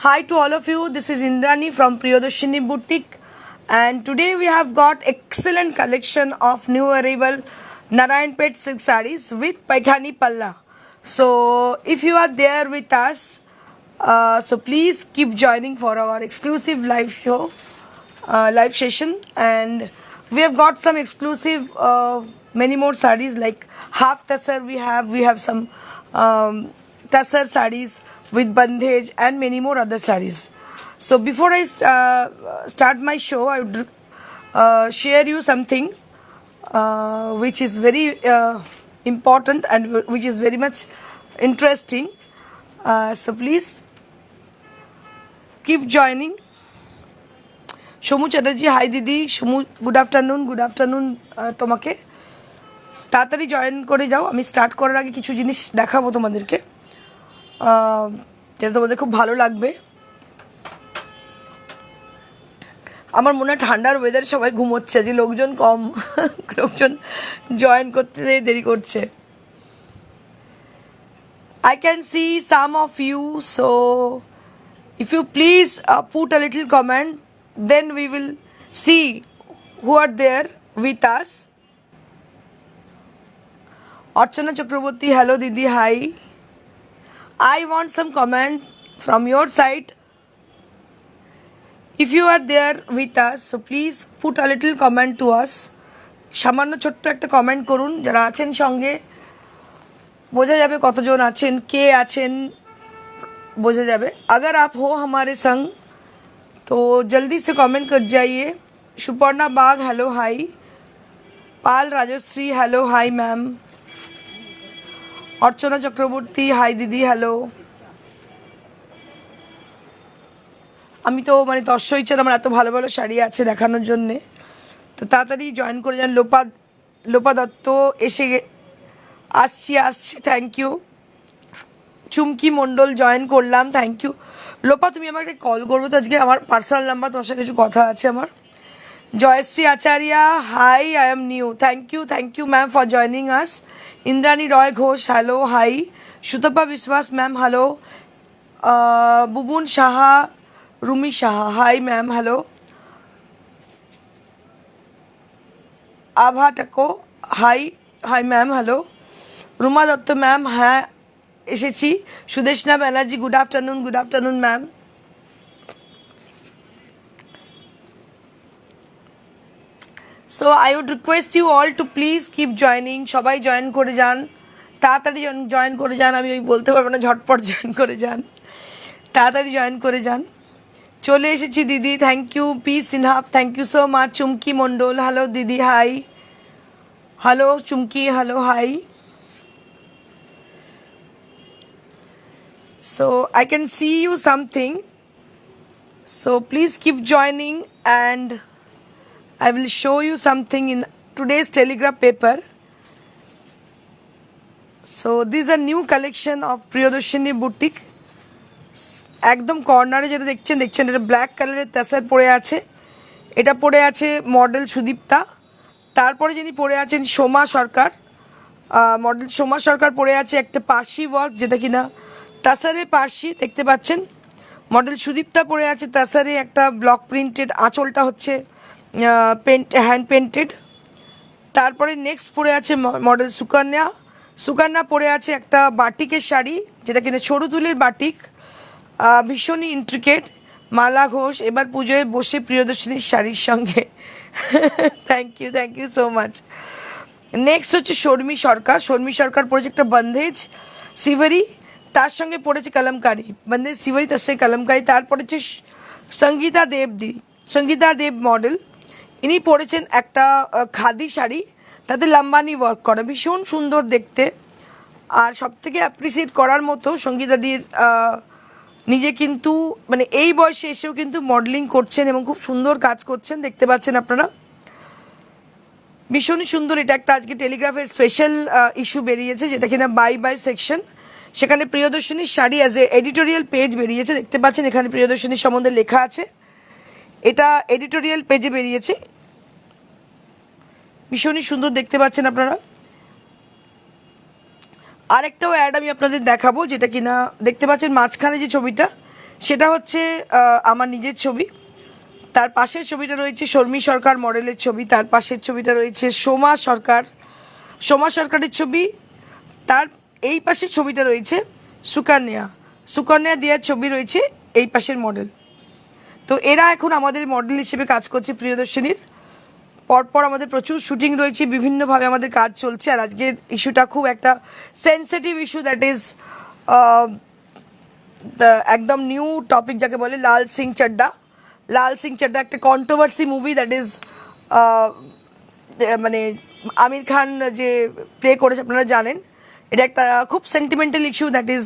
Hi to all of you. This is Indrani from Priyadarshini Boutique, and today we have got excellent collection of new arrival Narayanpet silk sarees with Paithani Palla. So if you are there with us, so please keep joining for our exclusive live show, live session, and we have got some exclusive many more sarees like half tassar. We have some tassar sarees with bandhej and many more other sarees. So before I start my show, I would share you something which is very important and which is very much interesting. So please keep joining. Shomu Chatterjee, hi Didi. Shomu, good afternoon তোমাকে তাড়াতাড়ি join করে যাও। আমি start করার আগে কিছু জিনিস দেখাবো তোমাদেরকে, যেটা তোমাদের খুব ভালো লাগবে। আমার মনে হয় ঠান্ডার ওয়েদারে সবাই ঘুমোচ্ছে, যে লোকজন কম, লোকজন জয়েন করতে দেরি করছে। I can see some of you, so if you please put a little comment, then we will see who are there with us. Archana Chakraborty, hello Didi, hi. I want some comment from your side. If you are there with us, so please put a little comment to us. সামান্য ছোট্ট একটা comment করুন, যারা আছেন সঙ্গে বোঝা যাবে কতজন আছেন, কে আছেন বোঝা যাবে। अगर आप हो हमारे संग तो जल्दी से कमेंट कर जाइए। सुपर्णा बाग, हेलो हाई। पाल राजश्री, हेलो हाई मैम। अर्चना चक्रवर्ती, हाई दीदी, हेलो। আমি তো মানে দর্শক ছাড়া আমার এত ভালো ভালো শাড়ি আছে দেখানোর জন্যে, তো তাড়াতাড়ি জয়েন করে যান। লোপা দত্ত আসছি, thank you. Chumki Mondal join করলাম, থ্যাংক ইউ। লোপা তুমি আমাকে কল করবো তো আজকে, আমার পার্সোনাল নাম্বার, তোমার সাথে কিছু কথা আছে আমার। Jayashree Acharya, hi, I am new, thank you ma'am for joining us. Indrani Roy Ghosh, hello hi. Sutapa Biswas ma'am, hello. Bubun Saha, Rumi Saha, hi ma'am, hello. Abha Tako, hi ma'am, hello. Ruma Dutta ma'am, হ্যাঁ এসেছি। Sudeshna Banerjee, good afternoon ma'am. So I would request you all to please keep joining. সবাই join করে যান, তাড়াতাড়ি join করে যান। আমি ওই বলতে পারবো না, ঝটপট জয়েন করে যান, তাড়াতাড়ি জয়েন করে যান। চলে এসেছি দিদি, thank you. P Sinha, thank you so much. Chumki Mondal, hello দিদি, hi. Hello Chumki, hello hi. So I can see you something, so please keep joining and I will show you something in today's Telegraph paper. So this is a new collection of Priyadarshini Boutique. একদম কর্নারে যেটা দেখছেন এটা black কালারের তাসার পরে আছে, এটা পরে আছে মডেল সুদীপ্তা। তারপরে যিনি পরে আছেন সোমা সরকার, মডেল সোমা সরকার পরে আছে একটা পার্সি ওয়ার্ক, যেটা কিনা তাসারে পার্সি দেখতে পাচ্ছেন। মডেল সুদীপ্তা পরে আছে তাসারে একটা ব্লক প্রিন্টেড, আঁচলটা হচ্ছে হ্যান্ড পেন্টেড। তারপরে নেক্সট পরে আছে মডেল সুকন্যা পরে আছে একটা বাটিকের শাড়ি, যেটা কিনা সরু তুলির বাটিক, ভীষণই ইন্ট্রিকেট। মালা ঘোষ, এবার পুজোয় বসে প্রিয়দর্শিনীর শাড়ির সঙ্গে, thank you so much. Next হচ্ছে শর্মী সরকার পরেছে একটা বন্ধেজ সিভারি, তার সঙ্গে পড়েছে কলমকারি, বন্ধেজ সিভারি তার সঙ্গে কলমকারি। তারপরে হচ্ছে সঙ্গীতা দেব মডেল, ইনি পরেছেন একটা খাদি শাড়ি, তাতে লাম্বানি ওয়ার্ক করা, ভীষণ সুন্দর দেখতে। আর সব থেকে অ্যাপ্রিসিয়েট করার মতো সঙ্গীতাদির নিজে কিন্তু মানে এই বয়সে এসেও কিন্তু মডেলিং করছেন এবং খুব সুন্দর কাজ করছেন, দেখতে পাচ্ছেন আপনারা, ভীষণই সুন্দর। এটা একটা আজকে টেলিগ্রাফের স্পেশাল ইস্যু বেরিয়েছে, যেটা কিনা বাই সেকশন, সেখানে প্রিয়দর্শিনীর sari as a editorial page বেরিয়েছে, দেখতে পাচ্ছেন এখানে প্রিয়দর্শিনীর সম্বন্ধে লেখা আছে, এটা এডিটোরিয়াল পেজে বেরিয়েছে, ভীষণই সুন্দর দেখতে পাচ্ছেন আপনারা। আরেকটাও অ্যাড আমি আপনাদের দেখাবো, যেটা কিনা দেখতে পাচ্ছেন মাঝখানে যে ছবিটা, সেটা হচ্ছে আমার নিজের ছবি। তার পাশের ছবিটা রয়েছে শর্মী সরকার মডেলের ছবি, তার পাশের ছবিটা রয়েছে সোমা সরকারের ছবি, তার এই পাশের ছবিটা রয়েছে সুকন্যা দিয়ার ছবি রয়েছে এই পাশের মডেল। তো এরা এখন আমাদের মডেল হিসেবে কাজ করছে প্রিয়দর্শিনীর। পরপর আমাদের প্রচুর শুটিং রয়েছে, বিভিন্নভাবে আমাদের কাজ চলছে। আর আজকের ইস্যুটা খুব একটা সেন্সিটিভ ইস্যু, দ্যাট ইজ একদম নিউ টপিক যাকে বলে লাল সিং চাড্ডা একটা কন্ট্রোভার্সি মুভি, দ্যাট ইজ মানে আমির খান যে প্লে করেছে আপনারা জানেন। এটা একটা খুব সেন্টিমেন্টাল ইস্যু, দ্যাট ইজ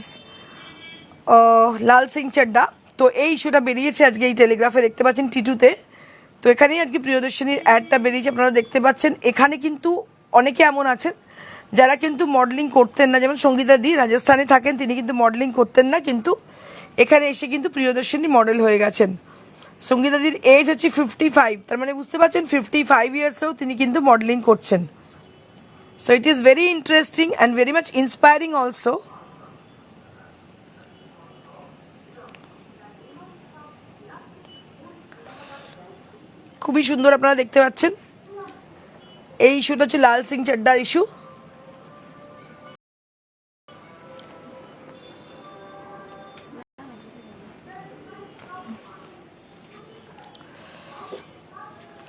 লাল সিং চাড্ডা। তো এই ইস্যুটা বেরিয়েছে আজকে এই টেলিগ্রাফে, দেখতে পাচ্ছেন টিটুতে। তো এখানেই আজকে প্রিয়দর্শিনীর অ্যাডটা বেরিয়েছে, আপনারা দেখতে পাচ্ছেন। এখানে কিন্তু অনেকে এমন আছেন যারা কিন্তু মডেলিং করতেন না, যেমন সঙ্গীতা দি রাজস্থানে থাকেন, তিনি কিন্তু মডেলিং করতেন না, কিন্তু এখানে এসে কিন্তু প্রিয়দর্শিনী মডেল হয়ে গেছেন। সঙ্গীতাদির এজ হচ্ছে 55, তার মানে বুঝতে পারছেন 55 ইয়ার্সেও তিনি কিন্তু মডেলিং করছেন। So it is very interesting and very much inspiring also. খুবই সুন্দর আপনারা দেখতে পাচ্ছেন। এই ইস্যুটা হচ্ছে লাল সিং চাড্ডার ইস্যু।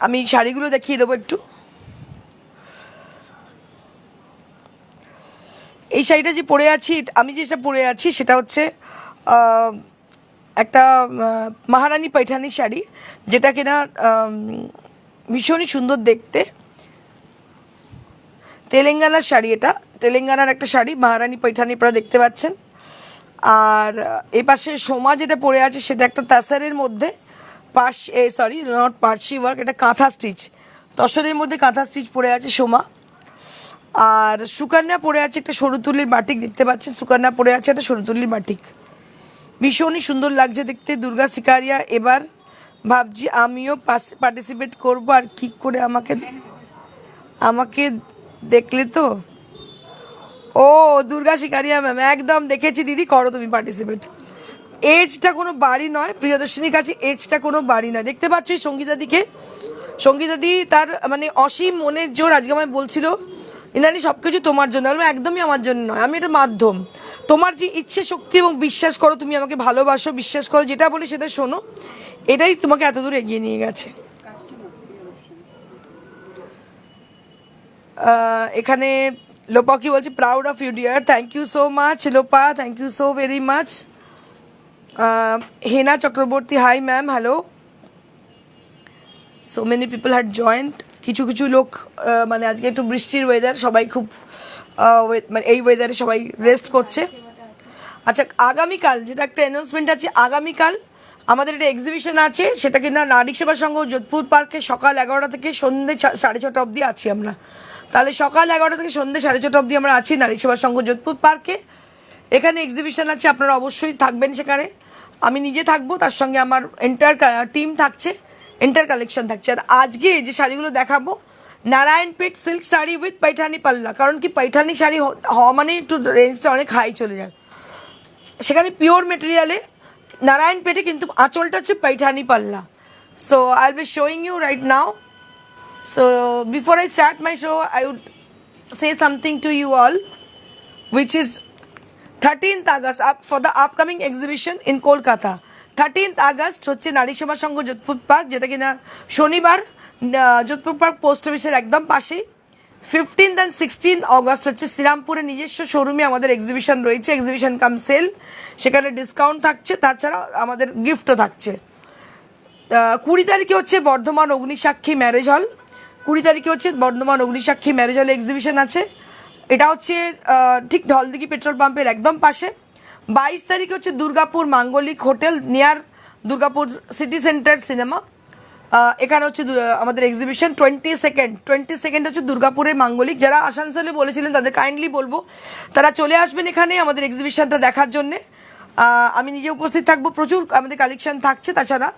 আমি শাড়িগুলো দেখিয়ে দেবো একটু। এই শাড়িটা যে পরে আছি, আমি যেটা পরে আছি সেটা হচ্ছে একটা মহারানী पैठानी শাড়ি, যেটা কিনা ভীষণই সুন্দর দেখতে। তেলেঙ্গানার শাড়ি, এটা তেলেঙ্গানার একটা শাড়ি মহারানী पैठानी আপনারা দেখতে পাচ্ছেন। আর এই পাশে সোমা যেটা পরে আছে সেটা একটা তাসারের মধ্যে নট পার্সি ওয়ার্ক, এটা কাঁথা স্টিচ, তসরের মধ্যে কাঁথা স্টিচ পরে আছে সোমা। আর সুকন্যা পরে আছে একটা সরুতুলির বাটিক, দেখতে পাচ্ছেন সুকন্যা পরে আছে একটা সরুতুলির বাটিক, ভীষণই সুন্দর লাগছে দেখতে। দুর্গা শিকারিয়া, এবার ভাবছি আমিও পার্টিসিপেট করবো। আর কি করে আমাকে দেখলে তো, ও দুর্গা শিকারিয়া ম্যাম, একদম দেখেছি দিদি, করো তুমি পার্টিসিপেট। এজটা কোনো বাড়ি নয়, প্রিয়দর্শিনীর কাছে এজটা কোনো বাড়ি নয়। দেখতে পাচ্ছ সঙ্গীতাদি তার মানে অসীম মনের জোর আজকে আমায় বলছিল ইনানি সবকিছু তোমার জন্য। আমি একদমই আমার জন্য নয়, আমি এটা মাধ্যম। তোমার যে ইচ্ছে শক্তি এবং বিশ্বাস করো, তুমি আমাকে ভালোবাসো, বিশ্বাস করো, যেটা বলি সেটা শোনো, এটাই তোমাকে এতদূর এগিয়ে নিয়ে গেছে। এখানে লোপা কি বলছে, proud of you dear, thank you so much Lopa, thank you so very much. Hena Chakraborty, hi ma'am, hello. So many people had joined. কিছু কিছু লোক মানে আজকে একটু বৃষ্টির ওয়েদার, সবাই খুব মানে এই ওয়েদারে সবাই রেস্ট করছে। আচ্ছা, আগামীকাল যেটা একটা অ্যানাউন্সমেন্ট আছে, আগামীকাল আমাদের একটা এক্সিবিশন আছে, সেটা কিনা নারী সেবা সংঘ যোধপুর পার্কে সকাল 11টা থেকে সন্ধ্যে 6:30 অবধি আছি আমরা। তাহলে সকাল 11টা থেকে সন্ধ্যে 6:30 অবধি আমরা আছি নারী সেবা সংঘ যোধপুর পার্কে। এখানে এক্সিবিশন আছে, আপনারা অবশ্যই থাকবেন সেখানে। আমি নিজে থাকবো, তার সঙ্গে আমার এন্টার টিম থাকছে, এন্টার কালেকশন থাকছে। আর আজকে যে শাড়িগুলো দেখাবো, নারায়ণপেট সিল্ক শাড়ি উইথ पैठानी পাল্লা। কারণ কি पैठानी শাড়ি হওয়া মানে একটু রেঞ্জটা অনেক হাই চলে যায়, সেখানে পিওর মেটেরিয়ালে নারায়ণপেটে, কিন্তু আঁচলটা হচ্ছে पैठानी পাল্লা। So I will be showing you right now. So before I start my show, I would say something to you all, which is 13th August for the upcoming exhibition in Kolkata. 13th August হচ্ছে নারী সেবা সংঘ Jodhpur park, যেটা কিনা শনিবার Jodhpur park post অফিসের একদম পাশেই। 15th and 16th August হচ্ছে শ্রীরামপুরের নিজস্ব শোরুমে আমাদের এক্সিবিশন রয়েছে, এক্সিবিশন কাম সেল। সেখানে ডিসকাউন্ট থাকছে, তাছাড়া আমাদের গিফটও থাকছে। 20 তারিখে হচ্ছে বর্ধমান অগ্নিসাক্ষী ম্যারেজ হল, 20 তারিখে হচ্ছে বর্ধমান অগ্নিসাক্ষী ম্যারেজ হলে এক্সিবিশন আছে। এটা হচ্ছে ঠিক ঢলদিঘি পেট্রোল পাম্পের একদম পাশে। 22 তারিখে হচ্ছে দুর্গাপুর মাঙ্গলিক hotel near Durgapur city centre cinema, এখানে হচ্ছে আমাদের এক্সিবিশন। 22nd হচ্ছে দুর্গাপুরের মাঙ্গলিক। যারা আসানসোলে বলেছিলেন তাদের কাইন্ডলি বলবো তারা চলে আসবেন এখানে আমাদের এক্সিবিশনটা দেখার জন্যে। আমি নিজে উপস্থিত থাকবো, প্রচুর আমাদের কালেকশন থাকছে। তাছাড়া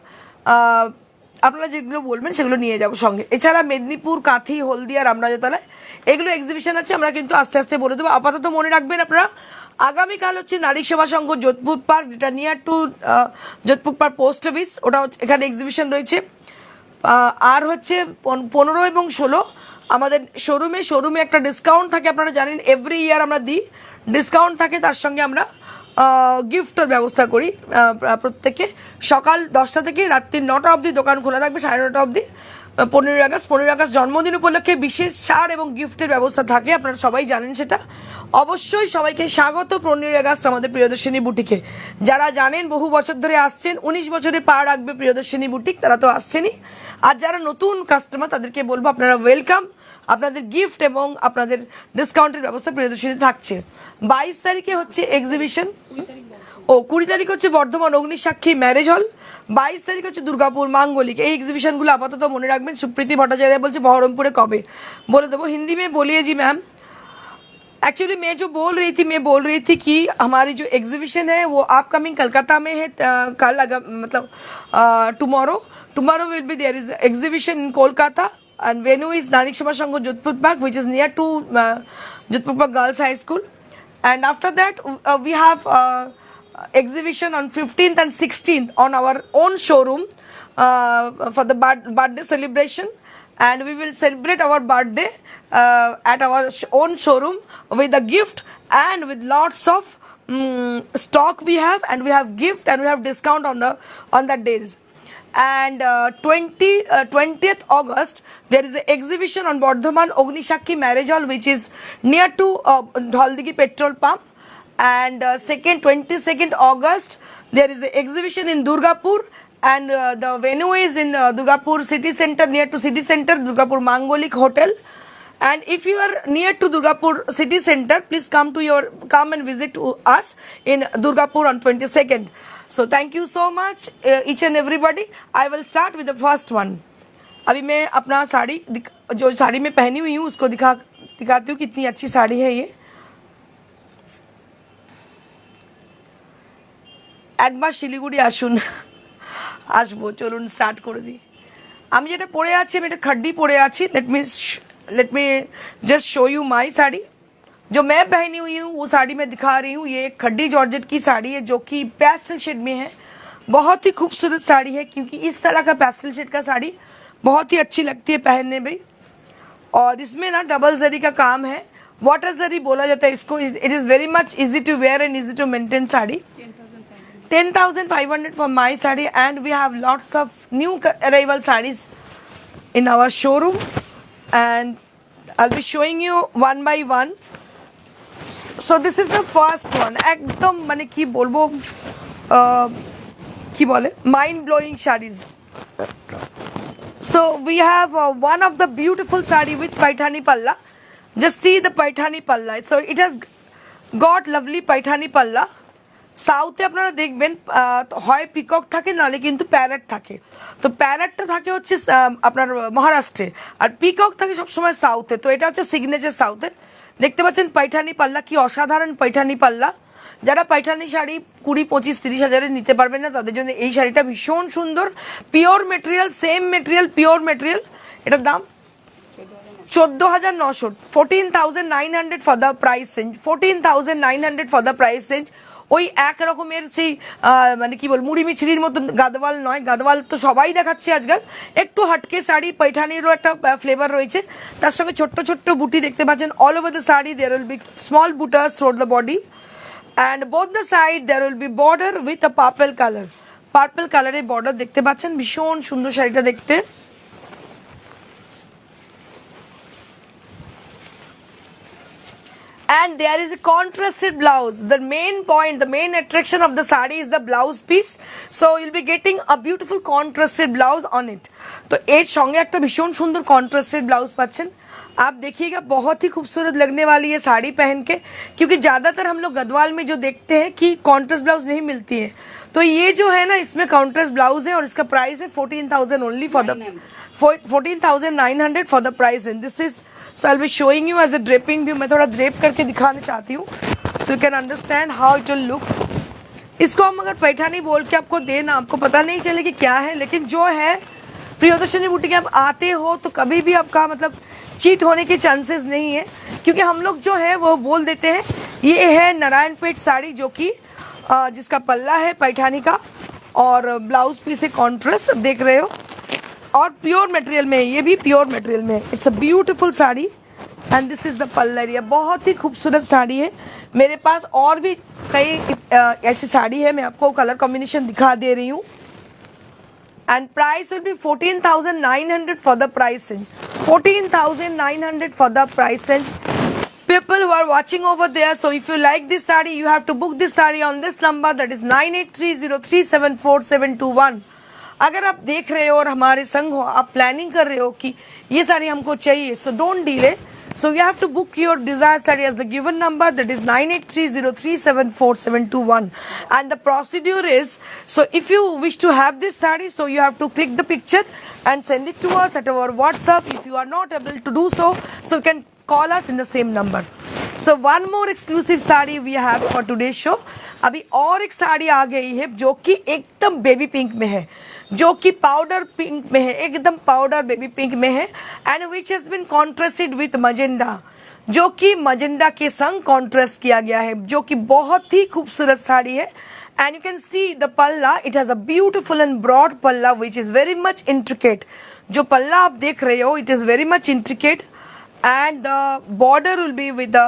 আপনারা যেগুলো বলবেন সেগুলো নিয়ে যাবো সঙ্গে। এছাড়া মেদিনীপুর, কাঁথি, হলদিয়া, রামরাজতলায় এগুলো এক্সিবিশন আছে, আমরা কিন্তু আস্তে আস্তে বলে দেবো। আপাতত মনে রাখবেন আপনারা আগামীকাল হচ্ছে নারী সেবা সংঘ যোধপুর পার্ক, যেটা near to Jodhpur park post office, ওটা এখানে এক্সিবিশন রয়েছে। আর হচ্ছে 15 এবং 16 আমাদের শোরুমে একটা ডিসকাউন্ট থাকে, আপনারা জানেন এভরি ইয়ার আমরা দিই ডিসকাউন্ট থাকে, তার সঙ্গে আমরা গিফটের ব্যবস্থা করি প্রত্যেকে। সকাল 10টা থেকে রাত্রি 9টা অবধি দোকান খোলা থাকবে, 9:30 অবধি। 15 আগস্ট জন্মদিন উপলক্ষে বিশেষ ছাড় এবং গিফটের ব্যবস্থা থাকে, আপনারা সবাই জানেন সেটা। অবশ্যই সবাইকে স্বাগত 15 আগস্ট আমাদের প্রিয়দর্শিনী বুটিকে। যারা জানেন বহু বছর ধরে আসছেন, 19 বছরে পা রাখবে প্রিয়দর্শিনী বুটিক, তারা তো আসছেনই। আর যারা নতুন কাস্টমার তাদেরকে বলবো আপনারা ওয়েলকাম, আপনাদের গিফট এবং আপনাদের ডিসকাউন্টের ব্যবস্থা প্রিয়দর্শিনী থাকছে। 22 তারিখে হচ্ছে এক্সিবিশন, 20 তারিখ হচ্ছে বর্ধমান অগ্নিসাক্ষী ম্যারেজ হল, 22 তারিখ হচ্ছে দুর্গাপুর मांगलिक। এই এক্সিবিশনগুলো আপাতত মনে রাখবেন। সুপ্রীতি ভট্টাচার্য বলছে বহরমপুরে কবে, বলে देवो हिंदी में बोलिए जी मैम। एक्चुअली मैं बोल रही थी कि हमारी जो एग्जीबिशन है वो अपकमिंग कलकत्ता में है, कल मतलब tomorrow will be there is exhibition in Kolkata and venue is Narik Sabha Sangh Jodhpur Park, which is near to Jodhpur Park Girls High School. And after that we have exhibition on 15th and 16th on our own showroom for the birthday celebration, and we will celebrate our birthday at our own showroom with a gift and with lots of stock we have, and we have gift and we have discount on that days. And 20th August there is an exhibition on Bardhaman Ognishakhi Marriage Hall, which is near to Dholdigi petrol pump. And 22nd August there is an exhibition in Durgapur, and the venue is in Durgapur city center, near to city center, Durgapur मांगलिक hotel. And if you are near to Durgapur city center, please come and visit us in Durgapur on 22nd. So thank you so much each and everybody. I will start with the first one. अभी मैं अपना साड़ी जो साड़ी में पहनी हुई हूँ उसको दिखाती हूँ कितनी अच्छी साड़ी है ये। একবার শিলিগুড়ি আসুন, আসবো, চলুন স্টার্ট করে দিই। আমি যেটা পরে আছি, আমি এটা खड्डी পরে আছি। Let me just show you माई साड़ी। जो मैं पहनी हुई हूँ वो साड़ी मैं दिखा रही हूँ। ये एक खड्डी जॉर्जेट की साड़ी है जो कि पेस्टल शेड में है। बहुत ही खूबसूरत साड़ी है, क्योंकि इस तरह का पेस्टल शेड का साड़ी बहुत ही अच्छी लगती है पहनने में। और इसमें ना डबल जरी का काम है, वाटर जरी बोला जाता है इसको। It is very much easy to wear and easy to maintain sari. 10,500 for my saree, and we have lots of new arrival sarees in our showroom, and I'll be showing you one by one. So this is the first one. একদম মানে কি বলবো, কি বলে, mind blowing sarees. So we have one of the beautiful saree with Paithani palla. Just see the Paithani palla. So it has got lovely Paithani palla. সাউথে আপনারা দেখবেন হয় peacock থাকে, নাহলে কিন্তু প্যারেট থাকে। তো প্যারেটটা থাকে হচ্ছে আপনার মহারাষ্ট্রে, আর পিকক থাকে সবসময় সাউথে। তো এটা হচ্ছে সিগনেচার সাউথের। দেখতে পাচ্ছেন पैठानी পাল্লা, কি অসাধারণ पैठानी পাল্লা। যারা पैठानी শাড়ি 20, 25, 30 হাজারে নিতে পারবেন না, তাদের জন্য এই শাড়িটা ভীষণ সুন্দর। Pure material, same material, pure material. এটার দাম 14,900, 14,900 for the price range, 14,900 for the price range. ওই এক রকমের সেই মানে কি বল, মুড়ি মিছরির মতো গাদওয়াল নয়। গাদওয়াল তো সবাই দেখাচ্ছে আজকাল, একটু হাটকে শাড়ি। पैठानीরও একটা ফ্লেভার রয়েছে, তার সঙ্গে ছোট্ট ছোট্ট বুটি দেখতে পাচ্ছেন। All over the sari there will be small butas throughout the body, and both the side there will be border with a purple colour. Purple কালারের বর্ডার দেখতে পাচ্ছেন, ভীষণ সুন্দর শাড়িটা দেখতে। And there is a contrasted blouse. The main point, the main attraction of the saree is the blouse piece. So you'll be getting a beautiful contrasted blouse on it. तो एक संगे एक तो भीषण सुंदर contrasted blouse पाचन। आप देखिएगा, बहुत ही खूबसूरत लगने वाली है साड़ी पहन के, क्योंकि ज़्यादातर हम लोग गदवाल में जो देखते हैं कि कॉन्ट्रास्ट ब्लाउज नहीं मिलती है। तो ये जो है ना, इसमें कॉन्ट्रास्ट ब्लाउज है, और इसका प्राइस है 14,000 only for the 14,900 for the price. And this is So I'll be showing you as a draping view. मैं थोड़ा ड्रेप करके दिखाना चाहती हूँ, so you can understand how it will look. इसको हम अगर पैठानी बोल के आपको देना, आपको पता नहीं चले कि क्या है, लेकिन जो है प्रियदर्शनी बुटीक आप आते हो तो कभी भी आपका मतलब चीट होने के चांसेस नहीं है, क्योंकि हम लोग जो है वो बोल देते हैं ये है नारायणपेट साड़ी जो कि जिसका पल्ला है पैठानी का और ब्लाउज पीस है कॉन्ट्रास्ट, देख रहे हो, और प्योर मटेरियल में, ये भी प्योर मटेरियल में। It's a beautiful sari and this is the पल्ला एरिया। बहुत ही खूबसूरत साड़ी है। मेरे पास और भी कई ऐसी साड़ी है, मैं आपको कलर कॉम्बिनेशन दिखा दे रही हूँ। And price will be 14,900 for the price range. 14,900 for the price range. People who are watching over there, so if you like this saree, you have to book this saree on this number, that is 9830374721. अगर आप देख रहे हो और हमारे संग हो, आप प्लानिंग कर रहे हो कि ये साड़ी हमको चाहिए, so don't delay. So you have to book your desired saree as the given number, that is 9830374721. And the procedure is, so if you wish to have this saree, so you have to click the picture and send it to us at our WhatsApp. If you are not able to do so, you can call us in the same number. So one more exclusive saree we have for today's show. अभी और एक साड़ी आ गई है जो कि एकदम baby pink में है, जो कि पाउडर पिंक में है, एकदम पाउडर बेबी पिंक में है, and which has been contrasted with magenta, जो कि मजेंडा के संग कॉन्ट्रास्ट किया गया है, जो कि बहुत ही खूबसूरत साड़ी है। And you can see the palla, it has a beautiful and broad palla which is very much intricate. जो पल्ला आप देख रहे हो, it is very much intricate, and the border will be with the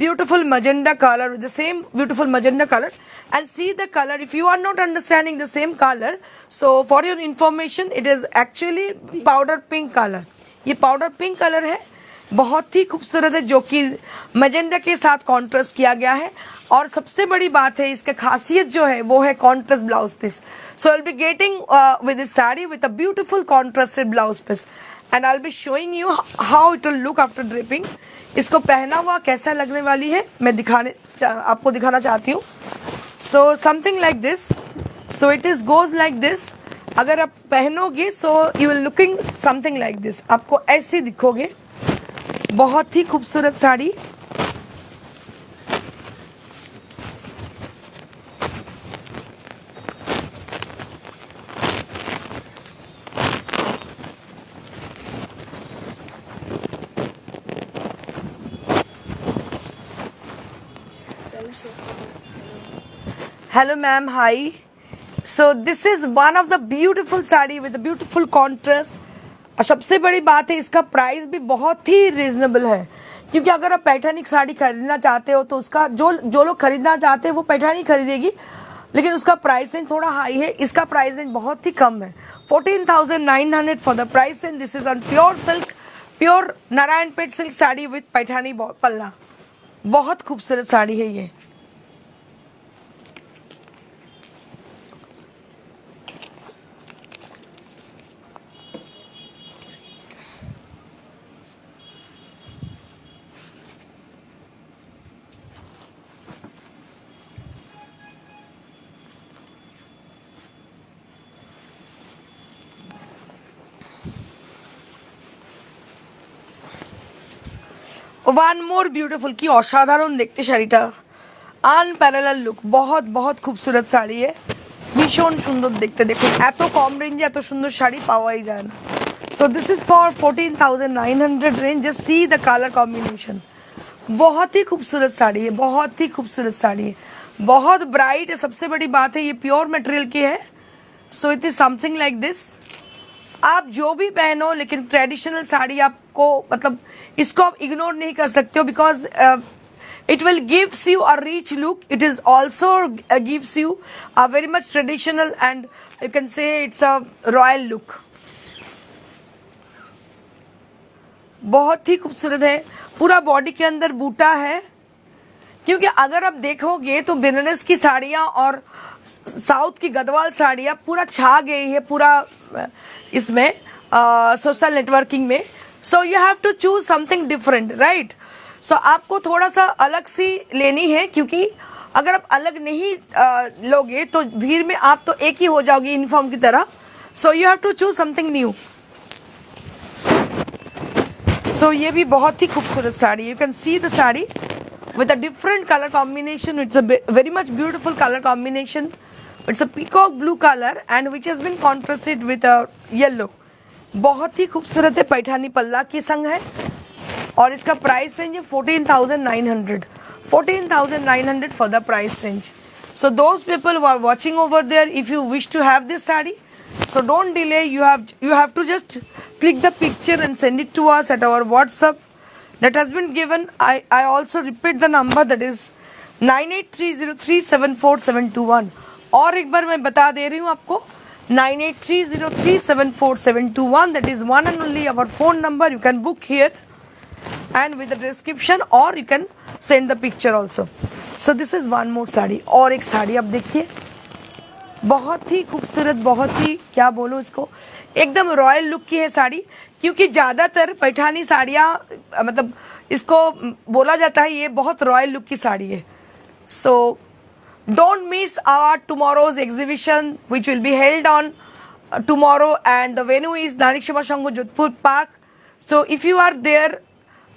beautiful magenta color, with the same beautiful magenta color. And see the color, if you are not understanding the same color, so for your information, it is actually powder pink color. ये powder pink color है, बहुत ही खूबसूरत है, जो कि magenta के साथ कॉन्ट्रास्ट किया गया है। और सबसे बड़ी बात है, इसका खासियत जो है वो है contrast blouse piece. So I'll be getting with this saree with a beautiful contrasted blouse piece. And I'll be showing you how it will look after draping. इसको पहना हुआ कैसा लगने वाली है मैं आपको दिखाना चाहती हूँ। So something like this. So it is goes like this. अगर आप पहनोगे so you will looking something like this. आपको ऐसे दिखोगे। बहुत ही खूबसूरत sari. Hello ma'am, hi. So this is one of the beautiful sari with a beautiful contrast. और सबसे बड़ी बात है, इसका प्राइस भी बहुत ही रिजनेबल है, क्योंकि अगर आप पैठानी साड़ी खरीदना चाहते हो तो उसका जो लोग खरीदना चाहते हैं वो पैठानी खरीदेगी, लेकिन उसका प्राइस रेंज थोड़ा हाई है। इसका प्राइस रेंज बहुत ही कम है, 14,900 for the price range. This is on pure silk, pure Narayanpet silk sari with Paithani पल्ला। बहुत खूबसूरत साड़ी है ये। ওয়ান মোর বিউটিফুল, কি অসাধারণ দেখতে শাড়িটা, আনপ্যারালাল লুক, বহুত বহুত খুবসুরত শাড়ি है, ভীষণ সুন্দর দেখতে। দেখুন এত কম রেঞ্জে এত সুন্দর শাড়ি পাওয়াই যায় না। So this is for 14,900 range. Just see the colour combination, बहुत ही खूबसूरत साड़ी है, बहुत ही खूबसूरत साड़ी है, बहुत ब्राइट है। सबसे बड़ी बात है ये प्योर मटेरियल की है। So it is something like this. आप जो भी पहनो, लेकिन ट्रेडिशनल साड़ी आपको मतलब इसको आप इग्नोर नहीं कर सकते हो, because it will gives you a rich look. It is also gives you a very much traditional and you can say it's a royal look. बहुत ही खूबसूरत है, पूरा बॉडी के अंदर बूटा है, क्योंकि अगर आप देखोगे तो बनारस की साड़ियाँ और साउथ की गढ़वाल साड़ियाँ पूरा छा गई है पूरा इसमें सोशल नेटवर्किंग में। So you have to choose something different, right. So आपको थोड़ा सा अलग सी लेनी है, क्योंकि अगर आप अलग नहीं लोगे तो भीड़ में आप तो एक ही हो जाओगे यूनिफॉर्म की तरह। So you have to choose something new. So ये भी बहुत ही खूबसूरत sari, you can see the sari with a different color combination. It's a very much beautiful color combination. It's a peacock blue color and which has been contrasted with a yellow. बहुत ही खूबसूरत है, पैठानी पल्ला की संग है और इसका प्राइस रेंज है 14,900। 14,900 for the price range. So those people who are watching over there, if you wish to have this saree, so don't delay. You have to just click the picture and send it to us at our WhatsApp that has been given. I also repeat the number, that is 9830374721. और एक बार मैं बता दे रही हूँ आपको, 9830374721. That is one and only our phone number. You can book here and with the description, or you can send the picture also. So this is one more sari. और एक साड़ी आप देखिए, बहुत ही खूबसूरत, बहुत ही क्या बोलूँ इसको, एकदम रॉयल लुक की है साड़ी. क्योंकि ज़्यादातर पैठानी साड़ियाँ मतलब इसको बोला जाता है ये बहुत रॉयल लुक की साड़ी है. So don't miss our tomorrow's exhibition which will be held on tomorrow, and the venue is Narik Seva Sangh Jodhpur Park. So if you are there,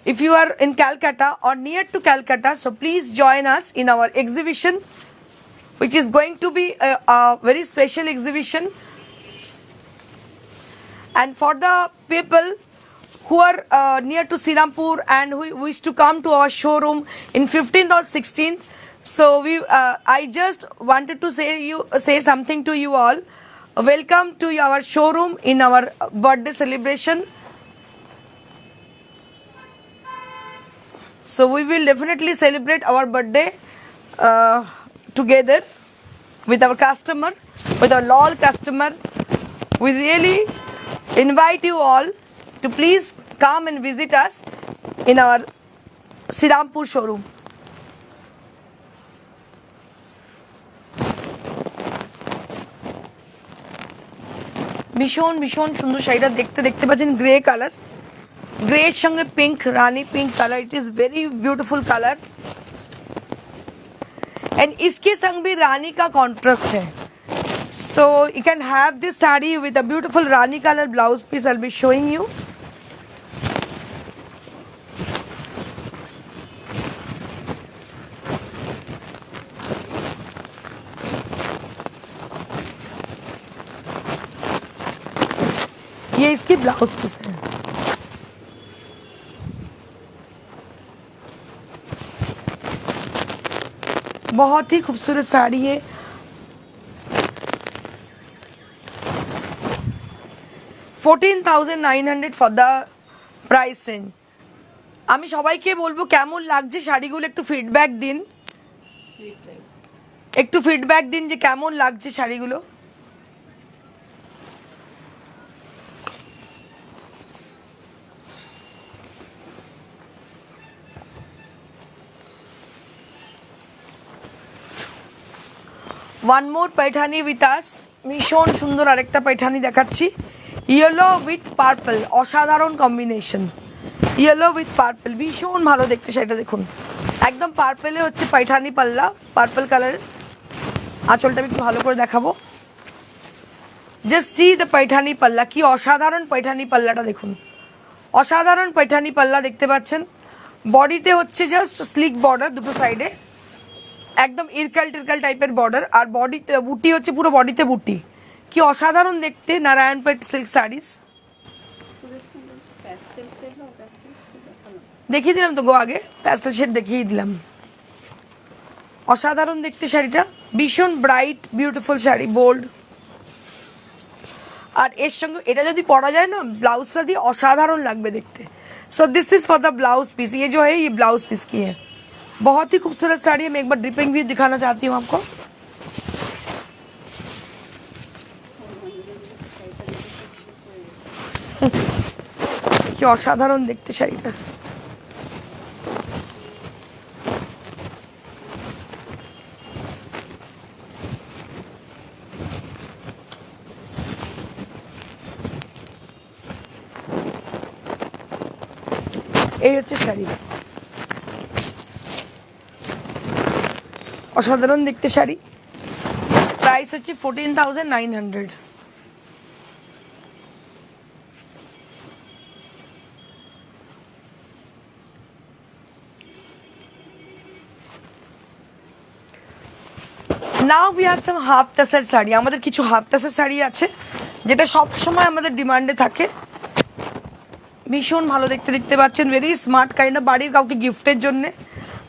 if you are in Calcutta or near to Calcutta, so please join us in our exhibition, which is going to be a very special exhibition. And for the people who are near to Sirampur and who wish to come to our showroom in 15th or 16th, so I just wanted to say something to you all. Welcome to our showroom in our birthday celebration. So we will definitely celebrate our birthday together with our customer, with our loyal customer. We really invite you all to please come and visit us in our Sirampur showroom. ভীষণ ভীষণ সুন্দর শাড়িটা দেখতে পাচ্ছেন, grey colour, গ্রের সঙ্গে pink, rani pink colour. It is very beautiful colour and इसके संग भी रानी का कॉन्ट्रास्ट है. So you can have this sari with a beautiful rani colour blouse piece. I will be showing you. ये इसकी ब्लाउज पीस है. बहुत ही खूबसूरत साड़ी है. $14,900 ফর দ্য প্রাইস রেঞ্জ. আমি সবাইকে বলবো কেমন লাগছে শাড়িগুলো একটু ফিডব্যাক দিন, একটু ফিডব্যাক দিন যে কেমন লাগছে শাড়িগুলো. One more Paithani with us. ভীষণ সুন্দর আরেকটা पैठानी দেখাচ্ছি, ইয়েলো উইথ পার্পল. অসাধারণ কম্বিনেশন, ইয়েলো উইথ পার্পল, ভীষণ ভালো দেখতে শাড়িটা. দেখুন একদম পার্পেলে হচ্ছে पैठानी পাল্লা, পার্পল কালারের. আঁচলটা একটু ভালো করে দেখাবো. জাস্ট সি দ্য पैठानी পাল্লা, কি অসাধারণ पैठानी পাল্লাটা দেখুন, অসাধারণ पैठानी পাল্লা দেখতে পাচ্ছেন. বডিতে হচ্ছে জাস্ট স্লিক বর্ডার দুটো সাইডে, একদম ইরকাল টিরকাল টাইপের বর্ডার, আর বডিতে বুটি হচ্ছে পুরো বডিতে বুটি. কি অসাধারণ দেখতে নারায়ণপেট সিল্ক শাড়িজ. দেখিয়ে দিলাম তো গো আগে, প্যাস্টেল শেড দেখিয়ে দিলাম. অসাধারণ দেখতে শাড়িটা, ভীষণ ব্রাইট বিউটিফুল শাড়ি, বোল্ড. আর এর সঙ্গে এটা যদি পরা যায় না ব্লাউজটা দিয়ে, অসাধারণ লাগবে দেখতে. So this is for the blouse piece. ये जो है ये ब्लाउज पीस की है. बहुत ही खूबसूरत साड़ी है. मैं एक बार ड्रिपिंग भी दिखाना चाहती हूँ आपको. কি অসাধারণ দেখতে শাড়িটা. এই হচ্ছে শাড়ি, অসাধারণ দেখতে শাড়ি. প্রাইস হচ্ছে 14,900. Now we have some half tussar sari. আমাদের কিছু হাফ তাসার শাড়ি আছে যেটা সব সময় আমাদের ডিমান্ডে থাকে. ভীষণ ভালো দেখতে পাচ্ছেন, ভেরি স্মার্ট কাইন্ড অফ, বাড়ির কাউকে গিফটের জন্য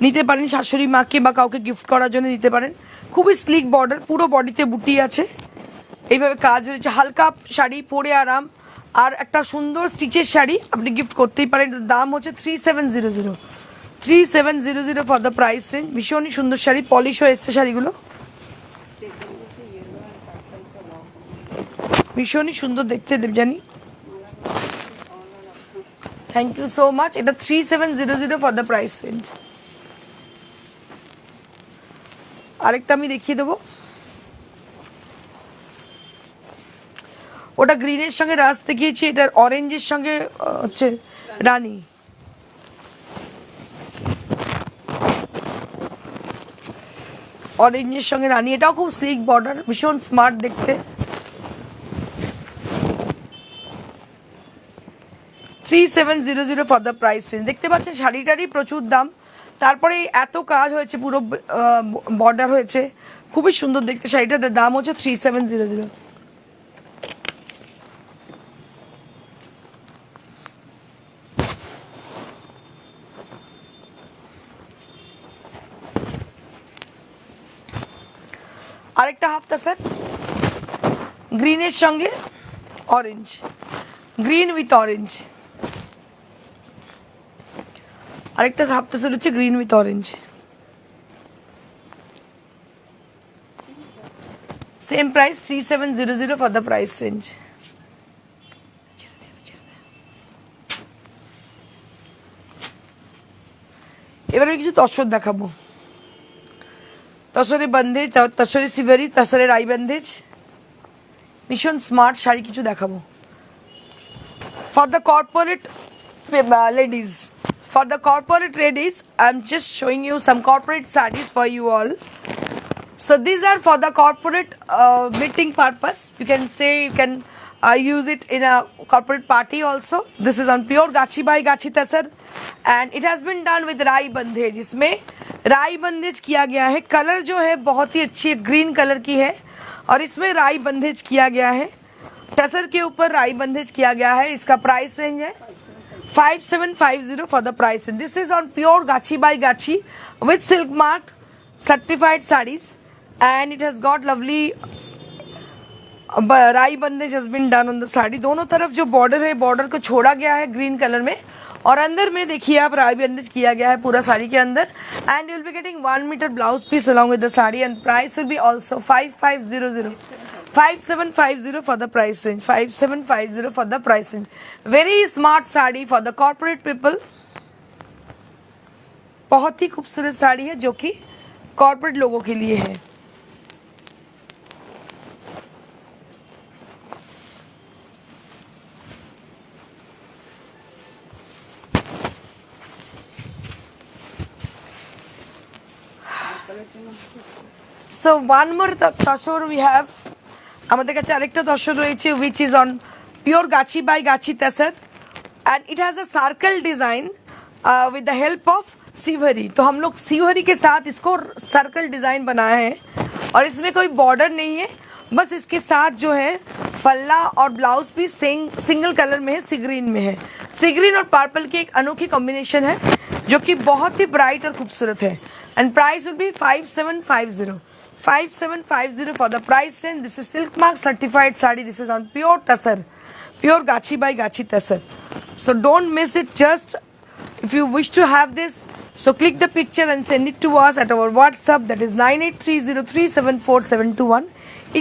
নিতে পারেন শাশুড়ি মাকে বা কাউকে গিফট করার জন্য নিতে পারেন। খুবই স্লিক বর্ডার, পুরো বডিতে বুটি আছে, এইভাবে কাজ হয়েছে। হালকা শাড়ি পরে আরাম, আর একটা সুন্দর স্টিচের শাড়ি আপনি গিফট করতেই পারেন। দাম হচ্ছে 3700, 3700 ফর দ্য প্রাইস রেঞ্জ। ভীষণই সুন্দর শাড়ি, পলিশ হয়ে এসছে শাড়িগুলো, ভীষণই সুন্দর দেখতে Debjani. Thank you so much. এটা 3700 ফর দ্য প্রাইস রেঞ্জ। আরেকটা আমি দেখিয়ে দেবো, ওটা গ্রিনের সঙ্গে রাস দেখিয়েছি, এটা অরেঞ্জের সঙ্গে হচ্ছে রানী। অরেঞ্জের সঙ্গে রানী, এটাও খুব স্লিক বর্ডার, ভীষণ স্মার্ট দেখতে। 3700 ফর দ্য প্রাইস রেঞ্জ। দেখতে পাচ্ছেন শাড়িটারই প্রচুর দাম, তারপরে এত কাজ হয়েছে, পুরো বর্ডার হয়েছে, খুবই সুন্দর দেখতে শাড়িটার দাম হচ্ছে 3700। আরেকটা হাফটা স্যার, গ্রিনের সঙ্গে অরেঞ্জ, গ্রিন উইথ অরেঞ্জ। আরেকটা হাফটা স্যার হচ্ছে green with orange, same price 3700 for the price range. এবার আমি কিছু তসর দেখাবো, তসরে বন্ধেজ, তসরে সিভারি, তসরে রাই বন্ধেজ, ভীষণ স্মার্ট শাড়ি কিছু দেখাবো। For the corporate ladies, for the corporate ladies, I'm just showing you some corporate sarees for you all. So these are for the corporate meeting purpose. You can say you can use it in a corporate party also. This is on pure gachi by gachi tasar, and it has been done with rai bandhej. इसमें राई बंदेज किया गया है, colour जो है बहुत ही अच्छी green colour की है, और इसमें राई बंदेज किया गया है, टसर के ऊपर राई बंदेज किया गया है। इसका प्राइस रेंज है 5750 for the price. And this is on pure gachi by gachi with silk marked certified sarees, and it has got lovely rai bandage has been done on the sari. दोनों तरफ जो बॉर्डर है, border को छोड़ा गया है green colour में, और अंदर में देखिए आप राई बंदेज किया गया है पूरा साड़ी के अंदर। And you will be getting 1 metre blouse piece along with the sari, and price will be also 5750 for the price range, 5750 for the price range. Very smart sari for the corporate people, बहुत ही खूबसूरत साड़ी है जो कि कॉर्पोरेट लोगों के लिए है। So one more tussar we have, আমাদের কাছে আরেকটা তসর রয়েছে which is on pure gachi by gachi tasar, and it has a circle design with the help of Sivri. तो हम लोग सिवरी के साथ इसको सर्कल डिजाइन बनाए हैं, और इसमें कोई बॉर्डर नहीं है, बस इसके साथ जो है पल्ला और ब्लाउज भी सिंगल कलर में है, सी ग्रीन में है। सी ग्रीन और पर्पल की एक अनोखी कॉम्बिनेशन है जो कि बहुत ही ब्राइट और खूबसूरत है। And price will be 5750 for the price range. This is silk mark certified sari. This is on pure tasar, pure gachi by gachi tasar. So don't miss it. Just if you wish to have this, so click the picture and send it to us at our WhatsApp, that is 9830374721।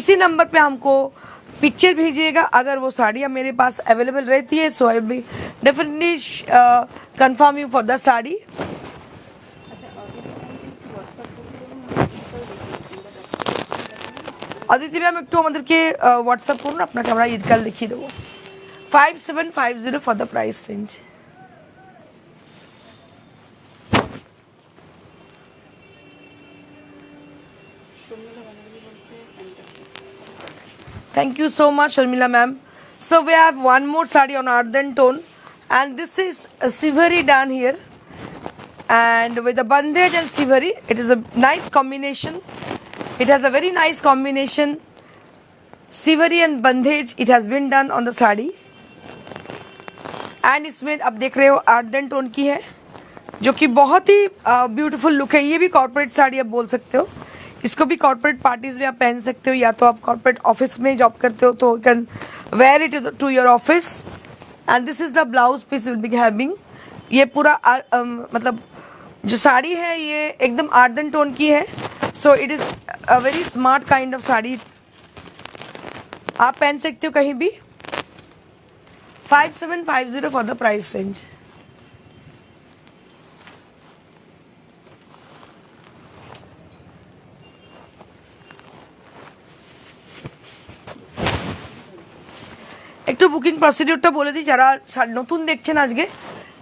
इसी number पे हमको picture भेजिएगा। अगर वो साड़ियाँ मेरे पास available रहती है, so I will be definitely confirm you for the sari. Aditi ma'am একটু আমাদেরকে হোয়াটসঅ্যাপ করুন, আপনাকে আমরা ঈদকাল দেখিয়ে দেবো। 5750 for the price range. Thank you so much, Sharmila ma'am. So we have one more sari on earthen tone, and this is a siveri done here, and with the bandage and siveri, it is a nice combination. It has a very nice combination, siveri and bandage. It has been done on the sari, and इसमें आप देख रहे हो earthen tone की है, जो कि बहुत ही ब्यूटीफुल लुक है। ये भी कॉर्पोरेट साड़ी आप बोल सकते हो, इसको भी कॉर्पोरेट पार्टीज में आप पहन सकते हो, या तो आप कॉर्पोरेट ऑफिस में जॉब करते हो तो you can wear it to your office. And this is the blouse piece will be having. ये पूरा मतलब जो साड़ी है ये एकदम आर्दन टोन की है, so it is a very smart kind of sari. आप पहन सकते हो कहीं भी। 5750 फॉर द प्राइस रेंज। একটু বুকিং প্রসিডিউরটা বলে দিই, যারা নতুন দেখছেন আজকে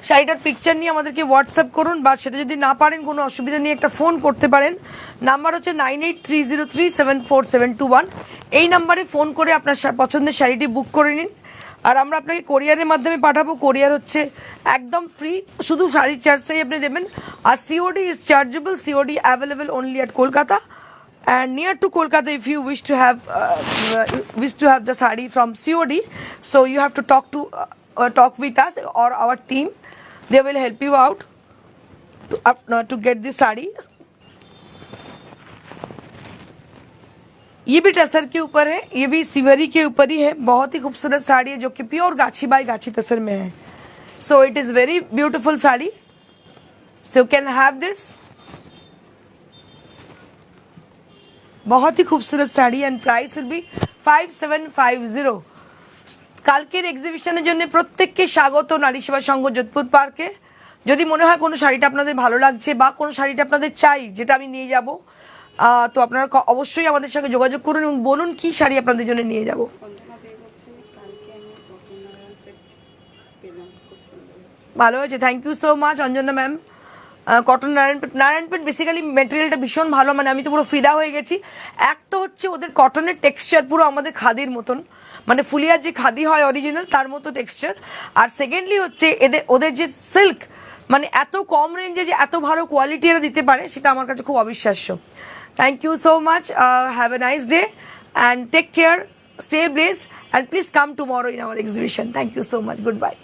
শাড়িটার পিকচার নিয়ে আমাদেরকে হোয়াটসঅ্যাপ করুন, বা সেটা যদি না পারেন কোনো অসুবিধা নিয়ে একটা ফোন করতে পারেন। নাম্বার হচ্ছে 9830374721। এই নাম্বারে ফোন করে আপনার পছন্দের শাড়িটি বুক করে নিন, আর আমরা আপনাকে কোরিয়ারের মাধ্যমে পাঠাবো। কোরিয়ার হচ্ছে একদম ফ্রি, শুধু শাড়ির চার্জটাই আপনি দেবেন। আর COD is chargeable, COD available only at Kolkata and near to Kolkata. If you wish to have the sari from COD, so you have to talk with us or our team. They will help you out to get this sari. ये भी टसर के ऊपर है, ये भी सिवरी के ऊपर ही है। बहुत ही खूबसूरत साड़ी है जो कि प्योर गाछी बाई गाछी तसर में है। So it is very beautiful sari, so you can have this। बहुत ही खूबसूरत sari and price will be 5750। কালকের এক্সিবিশনের জন্য প্রত্যেককে স্বাগত নারী সেবা সংঘ যোধপুর পার্কে। যদি মনে হয় কোনো শাড়িটা আপনাদের ভালো লাগছে বা কোনো শাড়িটা আপনাদের চাই যেটা আমি নিয়ে যাব, তো আপনারা অবশ্যই আমাদের সঙ্গে যোগাযোগ করুন এবং বলুন কি শাড়ি আপনাদের জন্য নিয়ে যাব। ভালো হয়েছে, thank you so much Anjana ma'am. Cotton Narayanpet basically মেটেরিয়ালটা ভীষণ ভালো, মানে আমি তো পুরো ফিদা হয়ে গেছি। এক তো হচ্ছে ওদের কটনের টেক্সচার পুরো আমাদের খাদির মতন, মানে ফুলিয়ার যে খাদি হয় অরিজিনাল তার মতো টেক্সচার। আর সেকেন্ডলি হচ্ছে ওদের যে সিল্ক, মানে এত কম রেঞ্জে যে এত ভালো কোয়ালিটি এরা দিতে পারে, সেটা আমার কাছে খুব অবিশ্বাস্য। Thank you so much, have a nice day and take care, stay blessed and please come tomorrow in our exhibition. Thank you so much, good by.